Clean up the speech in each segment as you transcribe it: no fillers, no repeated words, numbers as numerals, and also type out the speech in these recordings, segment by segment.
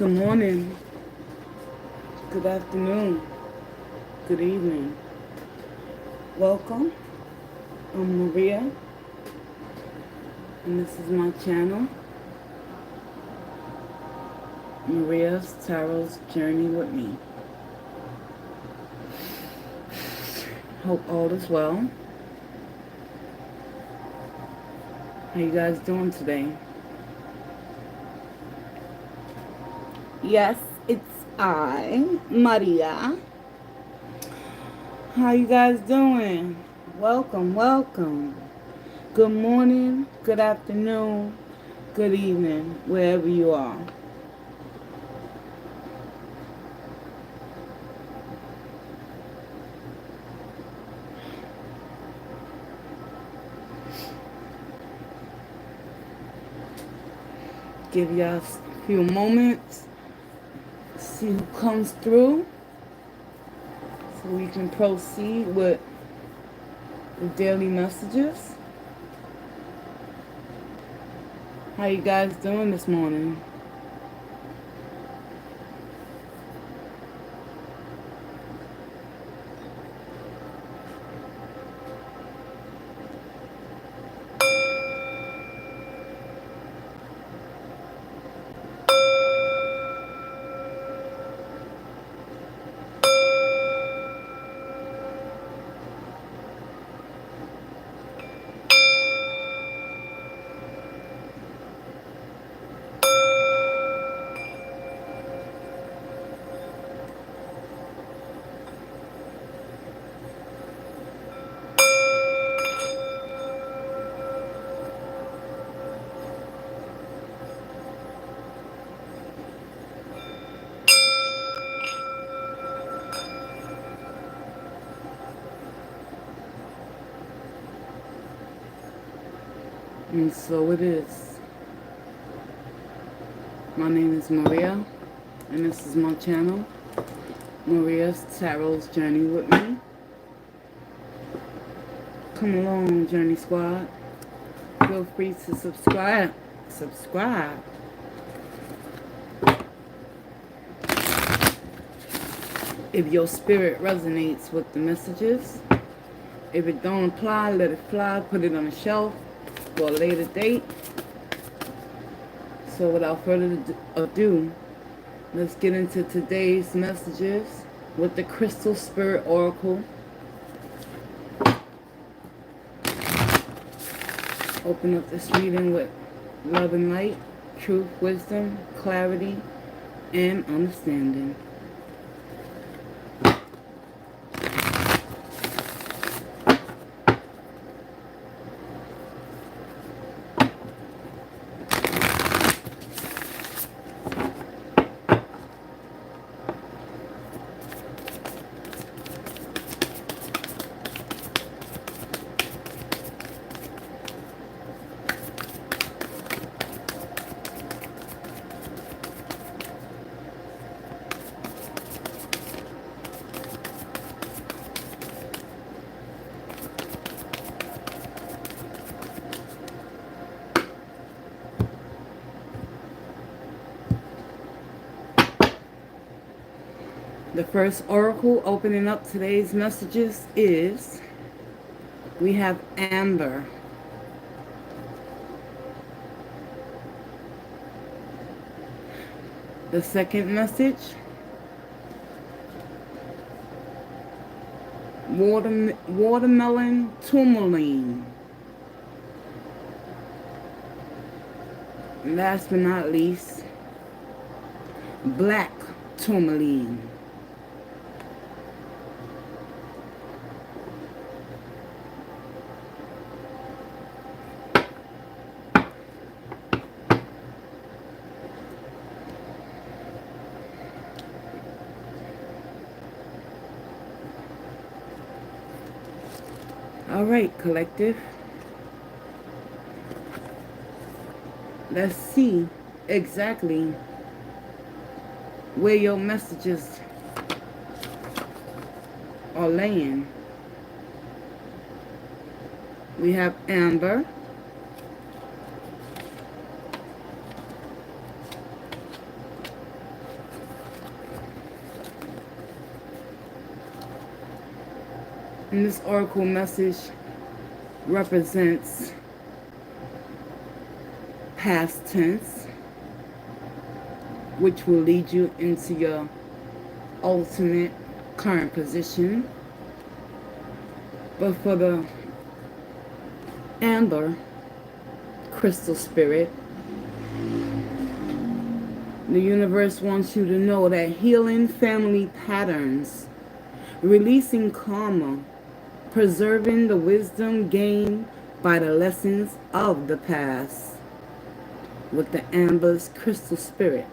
Good morning, good afternoon, good evening. Welcome. I'm Maria, and this is my channel, Maria's Tarot's Journey with me. Hope all is well. How you guys doing today? Yes, it's I, Maria. How you guys doing? Welcome, welcome. Good morning, good afternoon, good evening, wherever you are. Give y'all a few moments, see who comes through, so we can proceed with the daily messages. How you guys doing this morning? And so it is. My name is Maria, and this is my channel, Maria's Tarot's Journey with me. Come along, Journey Squad. Feel free to subscribe. If your spirit resonates with the messages. If it don't apply, let it fly. Put it on a shelf for a later date. So without further ado, let's get into today's messages with the Crystal Spirit Oracle. Open up this reading with love and light, truth, wisdom, clarity, and understanding. The first oracle opening up today's messages is, we have Amber. The second message, watermelon tourmaline. Last but not least, black tourmaline. Alright, collective. Let's see exactly where your messages are laying. We have Amber. And this oracle message represents past tense, which will lead you into your ultimate current position. But for the amber crystal spirit, the universe wants you to know that healing family patterns, releasing karma, preserving the wisdom gained by the lessons of the past with the amber's crystal spirit.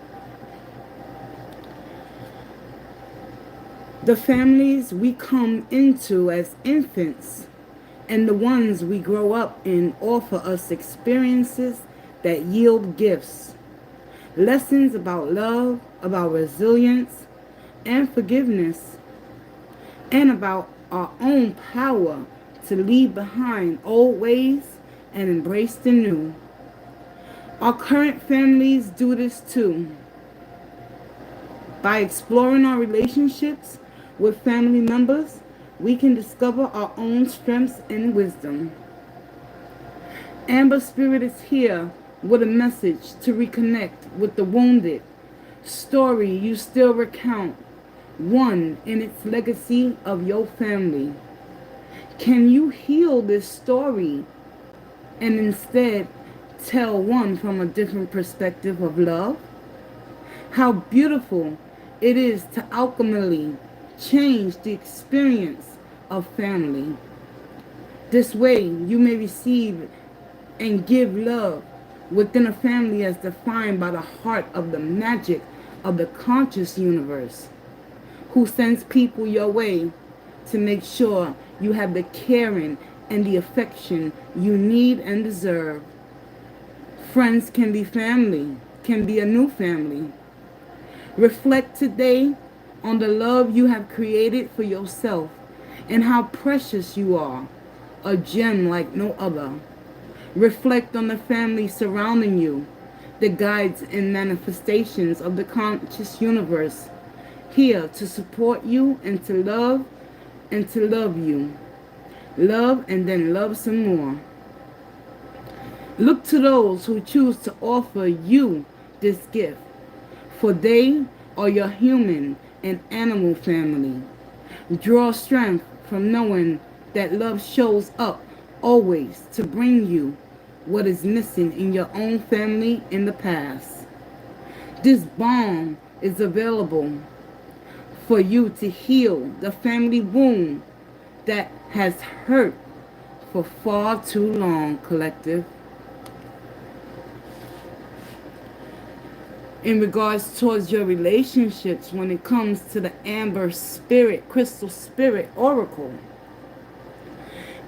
The families we come into as infants and the ones we grow up in offer us experiences that yield gifts, lessons about love, about resilience and forgiveness, and about our own power to leave behind old ways and embrace the new. Our current families do this too. By exploring our relationships with family members, we can discover our own strengths and wisdom. Amber Spirit is here with a message to reconnect with the wounded story you still recount, one in its legacy of your family. Can you heal this story and instead tell one from a different perspective of love? How beautiful it is to alchemically change the experience of family. This way you may receive and give love within a family as defined by the heart of the magic of the conscious universe, who sends people your way to make sure you have the caring and the affection you need and deserve. Friends can be family, can be a new family. Reflect today on the love you have created for yourself and how precious you are, a gem like no other. Reflect on the family surrounding you, the guides and manifestations of the conscious universe, here to support you and to love you. Love and then love some more. Look to those who choose to offer you this gift, for they are your human and animal family. Draw strength from knowing that love shows up always to bring you what is missing in your own family in the past. This balm is available for you to heal the family wound that has hurt for far too long, collective. In regards towards your relationships, when it comes to the amber spirit, crystal spirit oracle.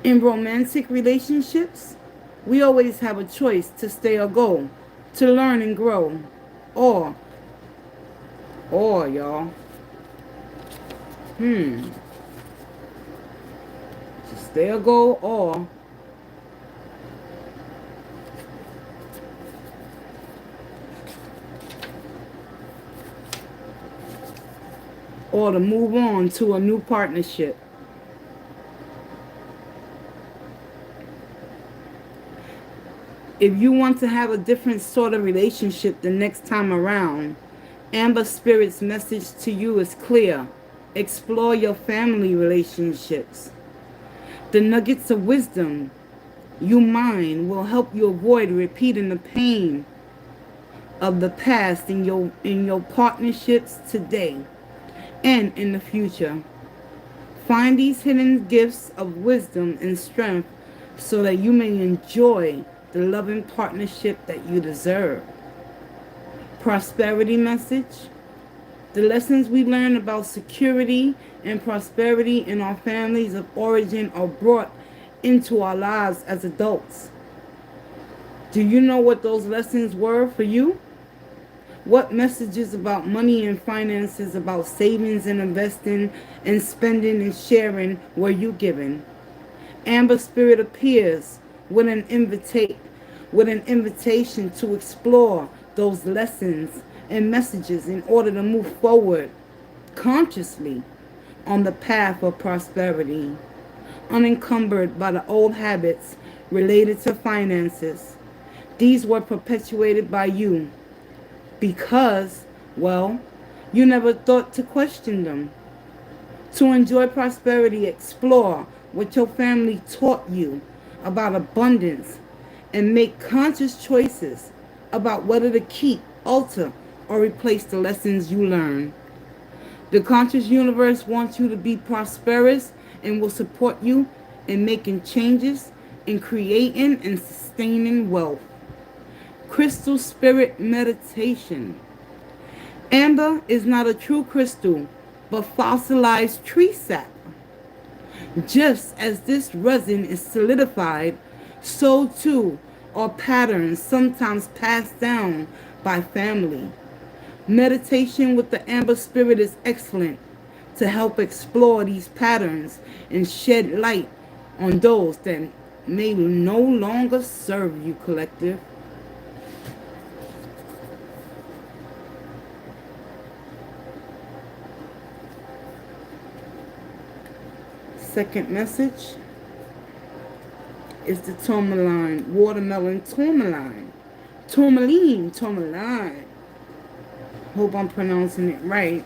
In romantic relationships, we always have a choice to stay or go, to learn and grow, or y'all, to stay or go, or to move on to a new partnership. If you want to have a different sort of relationship the next time around, Amber Spirit's message to you is clear. Explore your family relationships. The nuggets of wisdom you mine will help you avoid repeating the pain of the past in your partnerships today and in the future. Find these hidden gifts of wisdom and strength so that you may enjoy the loving partnership that you deserve. Prosperity message. The lessons we learn about security and prosperity in our families of origin are brought into our lives as adults. Do you know what those lessons were for you? What messages about money and finances, about savings and investing and spending and sharing were you given? Amber Spirit appears with an invitation to explore those lessons and messages in order to move forward consciously on the path of prosperity. unencumbered by the old habits related to finances. These were perpetuated by you because, well, you never thought to question them. To enjoy prosperity, explore what your family taught you about abundance and make conscious choices about whether to keep, alter, or replace the lessons you learn. The conscious universe wants you to be prosperous and will support you in making changes, in creating and sustaining wealth. Crystal Spirit Meditation. Amber is not a true crystal, but fossilized tree sap. Just as this resin is solidified, so too are patterns sometimes passed down by family. Meditation with the amber spirit is excellent to help explore these patterns and shed light on those that may no longer serve you, collective. Second message is the tourmaline, watermelon tourmaline. Tourmaline. Hope I'm pronouncing it right.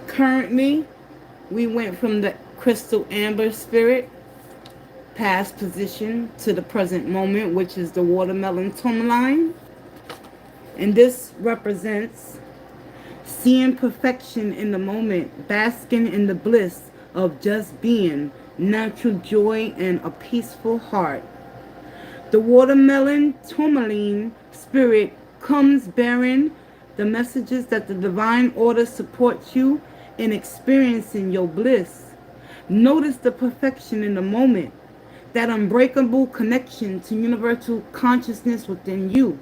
Currently, we went from the crystal amber spirit, past position, to the present moment, which is the watermelon tourmaline. And this represents seeing perfection in the moment, basking in the bliss of just being, natural joy, and a peaceful heart. The watermelon tourmaline spirit comes bearing the messages that the divine order supports you in experiencing your bliss. Notice the perfection in the moment, that unbreakable connection to universal consciousness within you.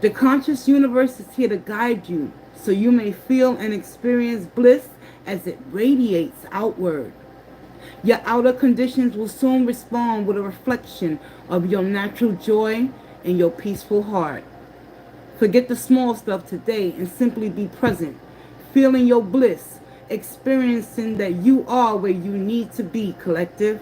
The conscious universe is here to guide you so you may feel and experience bliss as it radiates outward. Your outer conditions will soon respond with a reflection of your natural joy and your peaceful heart. Forget the small stuff today and simply be present, feeling your bliss, experiencing that you are where you need to be, collective,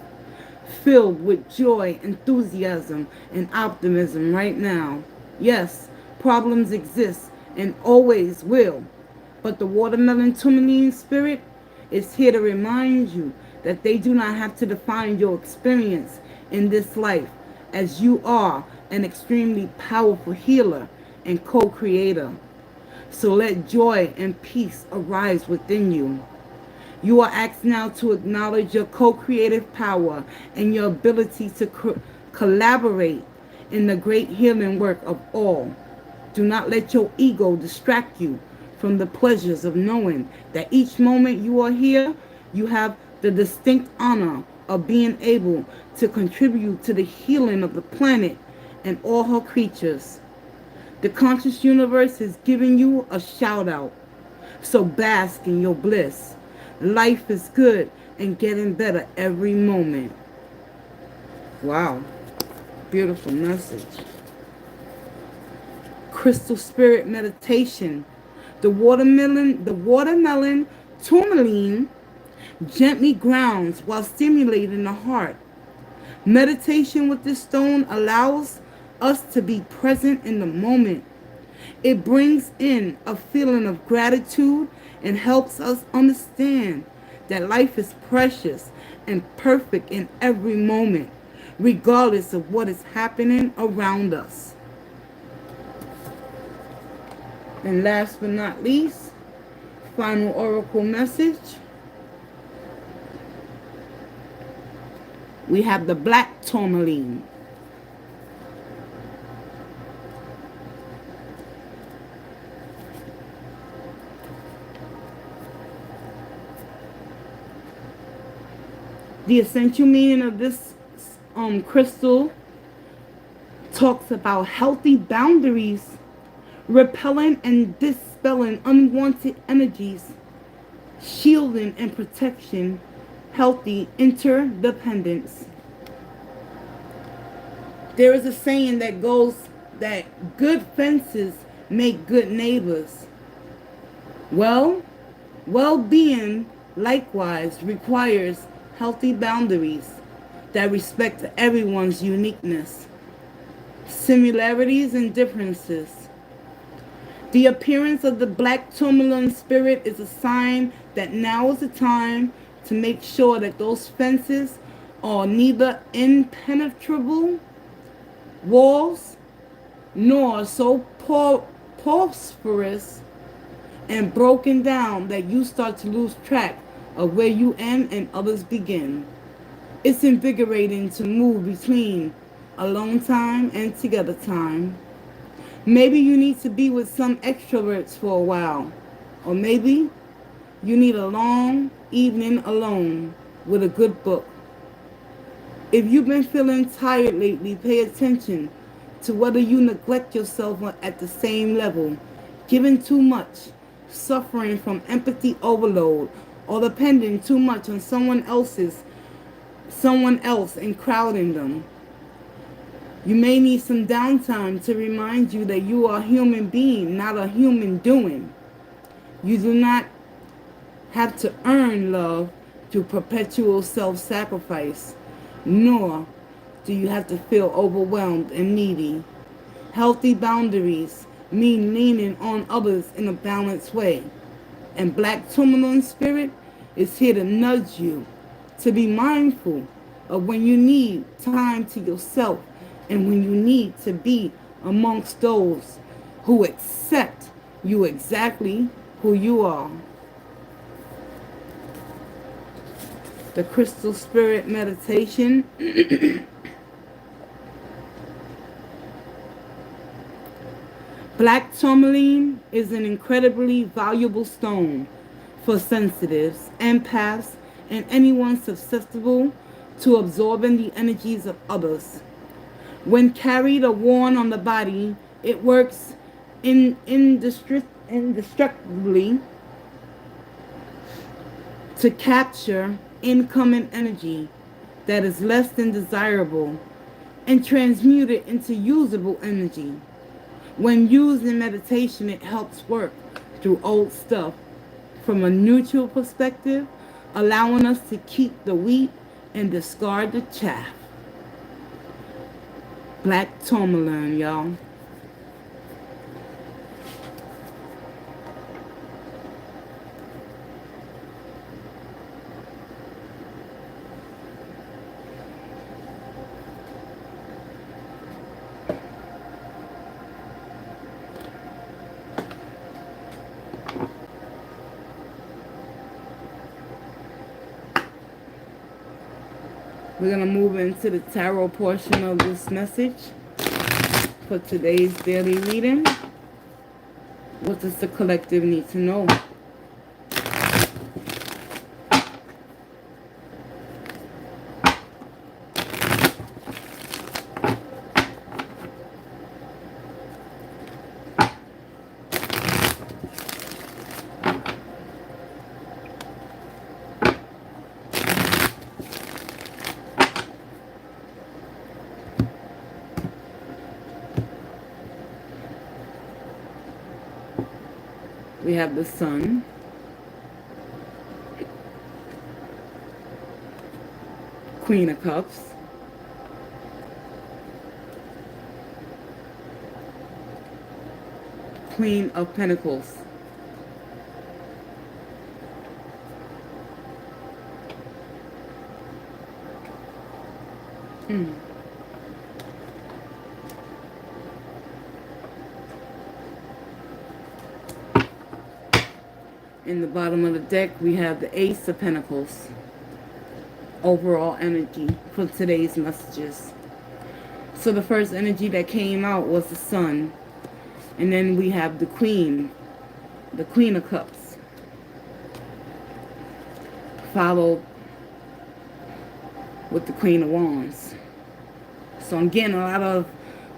filled with joy, enthusiasm, and optimism right now. Yes, problems exist and always will, but the watermelon tourmaline spirit is here to remind you that they do not have to define your experience in this life, as you are an extremely powerful healer and co-creator. So let joy and peace arise within you. You are asked now to acknowledge your co-creative power and your ability to collaborate in the great healing work of all. Do not let your ego distract you from the pleasures of knowing that each moment you are here, you have the distinct honor of being able to contribute to the healing of the planet and all her creatures. The conscious universe is giving you a shout out. So bask in your bliss. Life is good and getting better every moment. Wow. Beautiful message. Crystal Spirit Meditation. The watermelon tourmaline gently grounds while stimulating the heart. Meditation with this stone allows us to be present in the moment. It brings in a feeling of gratitude and helps us understand that life is precious and perfect in every moment, regardless of what is happening around us. And last but not least, final oracle message. We have the black tourmaline. The essential meaning of this crystal talks about healthy boundaries, repelling and dispelling unwanted energies, shielding and protection, healthy interdependence. There is a saying that goes that good fences make good neighbors. Well, well-being likewise requires healthy boundaries that respect everyone's uniqueness, similarities, and differences. The appearance of the black tourmaline spirit is a sign that now is the time to make sure that those fences are neither impenetrable walls nor so prosperous and broken down that you start to lose track of where you end and others begin. It's invigorating to move between alone time and together time. Maybe you need to be with some extroverts for a while. Or maybe you need a long evening alone with a good book. If you've been feeling tired lately, pay attention to whether you neglect yourself at the same level, giving too much, suffering from empathy overload, or depending too much on someone else and crowding them. You may need some downtime to remind you that you are a human being, not a human doing. You do not have to earn love through perpetual self-sacrifice, nor do you have to feel overwhelmed and needy. Healthy boundaries mean leaning on others in a balanced way. And Black Tourmaline Spirit is here to nudge you to be mindful of when you need time to yourself and when you need to be amongst those who accept you exactly who you are. The Crystal Spirit Meditation. Black tourmaline is an incredibly valuable stone for sensitives, empaths, and anyone susceptible to absorbing the energies of others. When carried or worn on the body, it works indestructibly to capture incoming energy that is less than desirable and transmute it into usable energy. When used in meditation, it helps work through old stuff from a neutral perspective, allowing us to keep the wheat and discard the chaff. Black tourmaline, y'all. We're going to move into the tarot portion of this message for today's daily reading. What does the collective need to know? We have the Sun, Queen of Cups, Queen of Pentacles, In the bottom of the deck, we have the Ace of Pentacles. Overall energy for today's messages. So the first energy that came out was the Sun. And then we have the Queen of Cups. Followed with the Queen of Wands. So I'm getting a lot of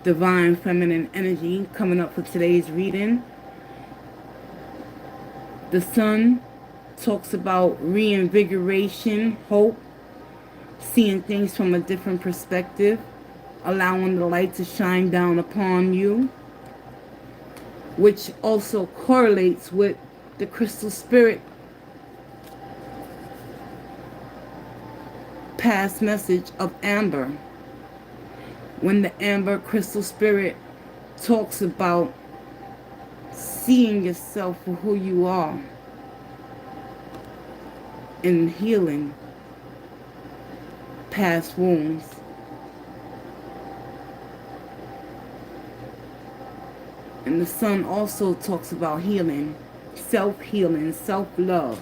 divine feminine energy coming up for today's reading. The sun talks about reinvigoration, hope, seeing things from a different perspective, allowing the light to shine down upon you, which also correlates with the crystal spirit past message of amber. When the amber crystal spirit talks about seeing yourself for who you are and healing past wounds. And the sun also talks about healing, self-healing, self-love.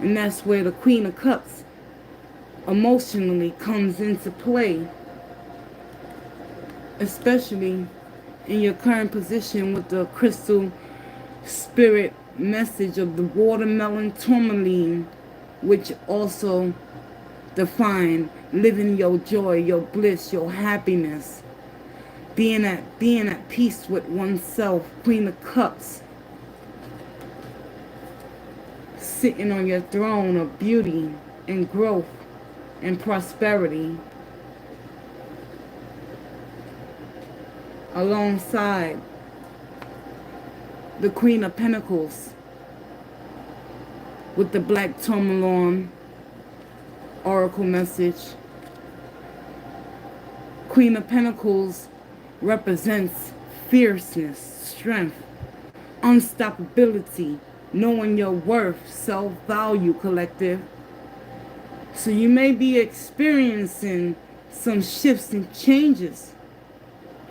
And that's where the Queen of Cups emotionally comes into play, especially in your current position with the crystal spirit message of the watermelon tourmaline, which also define living your joy, your bliss, your happiness, being at peace with oneself. Queen of Cups, sitting on your throne of beauty and growth and prosperity, alongside the Queen of Pentacles with the black tourmaline oracle message. Queen of Pentacles represents fierceness, strength, unstoppability, knowing your worth, self-value, collective. So you may be experiencing some shifts and changes,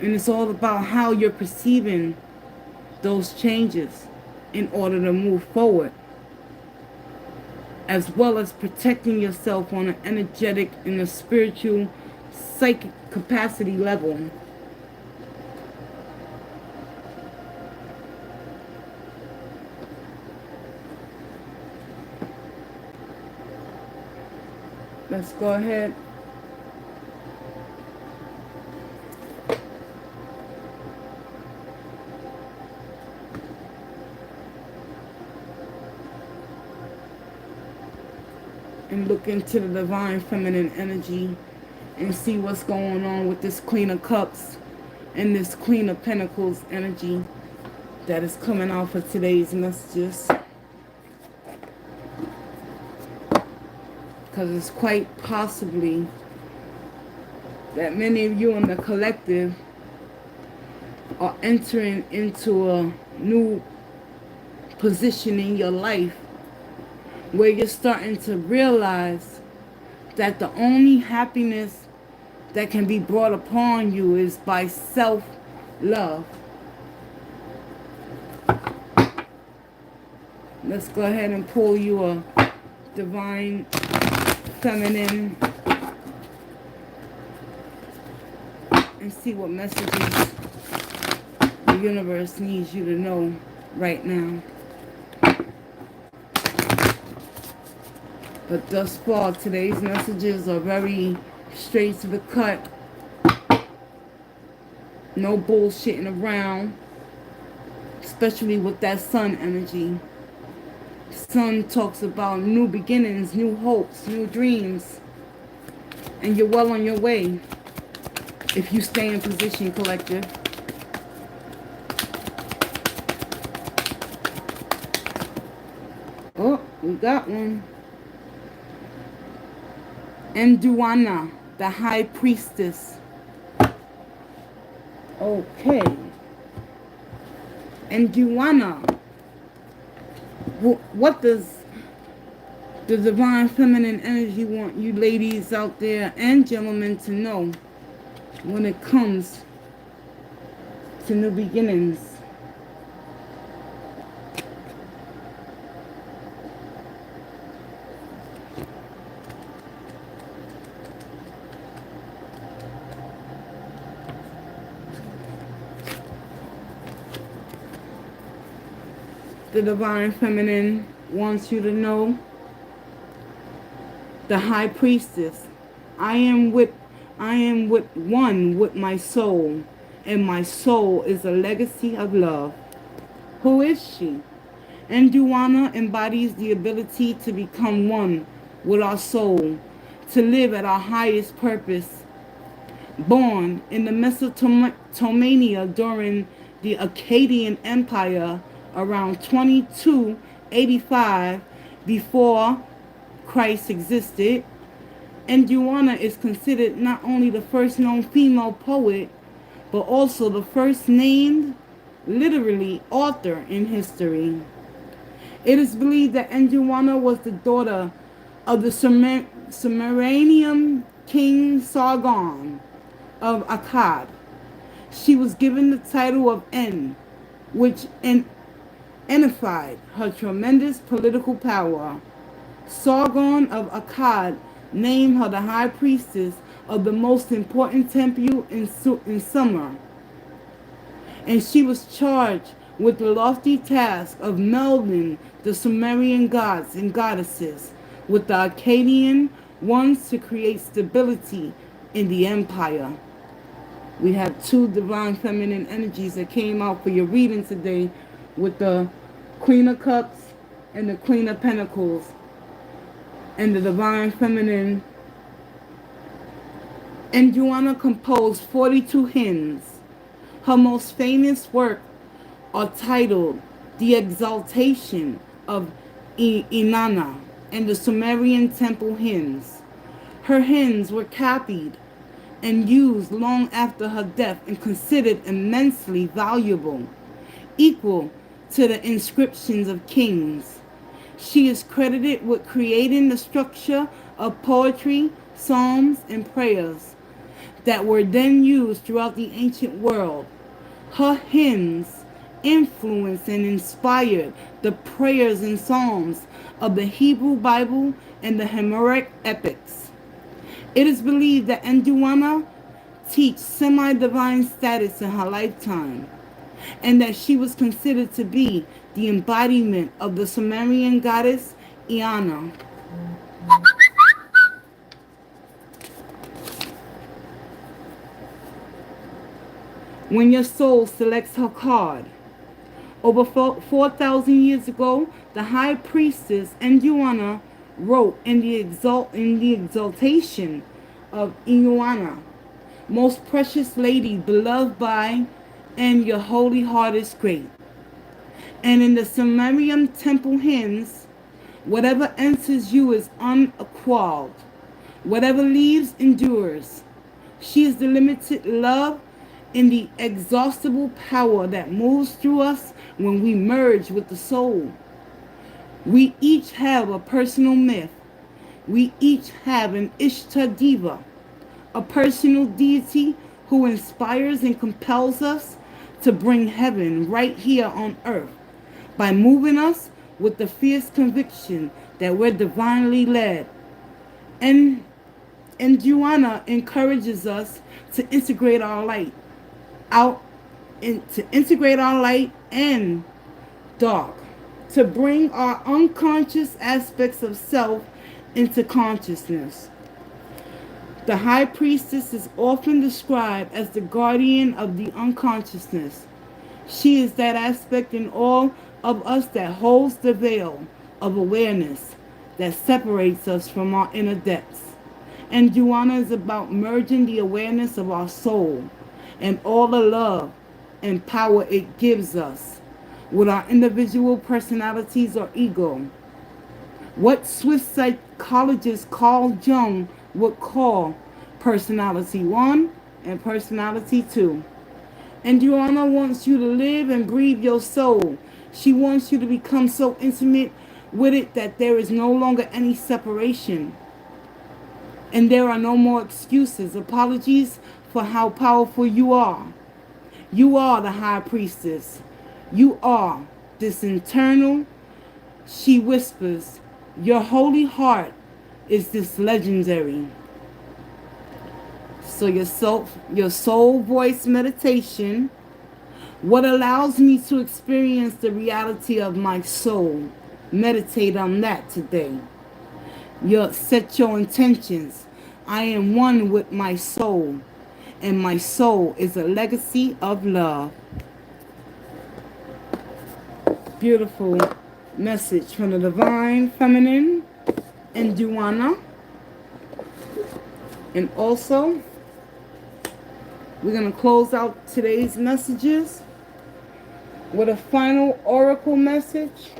and it's all about how you're perceiving those changes in order to move forward, as well as protecting yourself on an energetic and a spiritual, psychic capacity level. Let's go ahead and look into the divine feminine energy and see what's going on with this Queen of Cups and this Queen of Pentacles energy that is coming out for today's messages. Because it's quite possibly that many of you in the collective are entering into a new position in your life where you're starting to realize that the only happiness that can be brought upon you is by self-love. Let's go ahead and pull you a divine feminine and see what messages the universe needs you to know right now. But thus far, today's messages are very straight to the cut. No bullshitting around, especially with that sun energy. Sun talks about new beginnings, new hopes, new dreams. And you're well on your way if you stay in position, collective. Oh, we got one. Nduana, the High Priestess. Okay. Nduana. What does the divine feminine energy want you ladies out there and gentlemen to know when it comes to new beginnings? The divine feminine wants you to know, the High Priestess, I am with I am with one with my soul, and my soul is a legacy of love. Who is she? Nduwana embodies the ability to become one with our soul, to live at our highest purpose. Born in the Mesopotamia during the Akkadian Empire around 2285 before Christ existed, Nduwana is considered not only the first known female poet, but also the first named, literally, author in history. It is believed that Nduwana was the daughter of the Sumerian king Sargon of Akkad. She was given the title of En, which enified her tremendous political power. Sargon of Akkad named her the high priestess of the most important temple in Sumer, and she was charged with the lofty task of melding the Sumerian gods and goddesses with the Akkadian ones to create stability in the empire. We have two divine feminine energies that came out for your reading today with the Queen of Cups and the Queen of Pentacles and the divine feminine. And Joanna composed 42 hymns. Her most famous works are titled The Exaltation of Inanna and the Sumerian Temple Hymns. Her hymns were copied and used long after her death and considered immensely valuable, equal to the inscriptions of kings. She is credited with creating the structure of poetry, psalms, and prayers that were then used throughout the ancient world. Her hymns influenced and inspired the prayers and psalms of the Hebrew Bible and the Homeric epics. It is believed that Nduwana teached semi-divine status in her lifetime, and that she was considered to be the embodiment of the Sumerian goddess Inanna. When your soul selects her card, over 4,000 years ago, the high priestess Nduwana wrote in the exaltation of Inanna, most precious lady, beloved by, and your holy heart is great. And in the Sumerian temple hymns, whatever enters you is unaqualled, whatever leaves endures. She is the limited love in the exhaustible power that moves through us when we merge with the soul. We each have a personal myth. We each have an Ishtar Diva, a personal deity who inspires and compels us to bring heaven right here on earth by moving us with the fierce conviction that we're divinely led. And Joanna encourages us to integrate our light and dark, to bring our unconscious aspects of self into consciousness. The high priestess is often described as the guardian of the unconsciousness. She is that aspect in all of us that holds the veil of awareness that separates us from our inner depths. And Joanna is about merging the awareness of our soul and all the love and power it gives us with our individual personalities or ego. What Swiss psychologist Carl Jung would call personality 1 and personality 2. And Joanna wants you to live and breathe your soul. She wants you to become so intimate with it that there is no longer any separation. And there are no more excuses, apologies for how powerful you are. You are the high priestess. You are this internal, she whispers, your holy heart is this legendary. So your soul voice meditation, what allows me to experience the reality of my soul. Meditate on that today. Set your intentions. I am one with my soul, and my soul is a legacy of love. Beautiful message from the Divine Feminine and Duana. And also, we're going to close out today's messages with a final oracle message.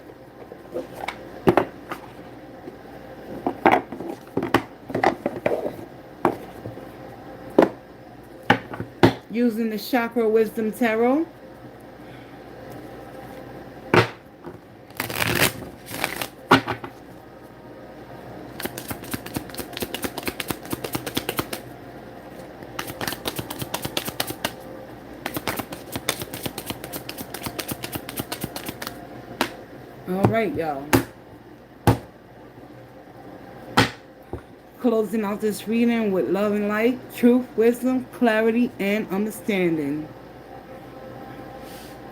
Using the Chakra Wisdom Tarot. All right, y'all. Closing out this reading with love and light, truth, wisdom, clarity, and understanding.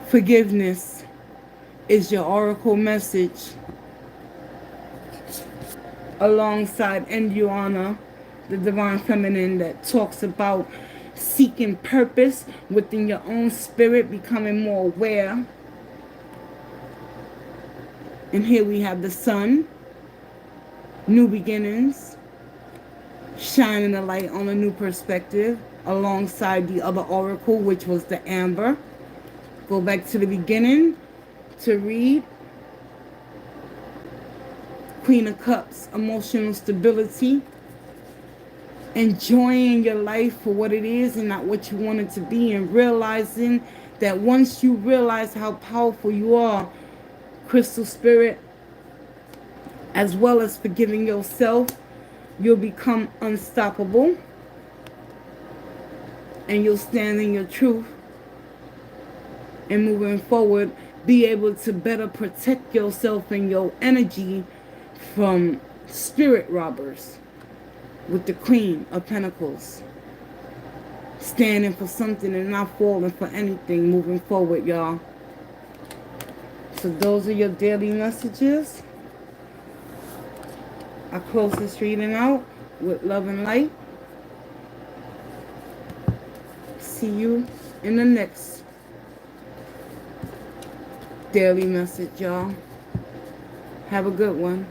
Forgiveness is your oracle message. Alongside Indiana, the Divine Feminine, that talks about seeking purpose within your own spirit, becoming more aware. And here we have the Sun, new beginnings, shining a light on a new perspective, alongside the other oracle, which was the Amber. Go back to the beginning to read. Queen of Cups, emotional stability, enjoying your life for what it is and not what you want it to be, and realizing that once you realize how powerful you are, Crystal Spirit, as well as forgiving yourself, you'll become unstoppable, and you'll stand in your truth, and moving forward, be able to better protect yourself and your energy from spirit robbers, with the Queen of Pentacles. Standing for something and not falling for anything, moving forward, y'all. So those are your daily messages. I close this reading out with love and light. See you in the next daily message, y'all. Have a good one.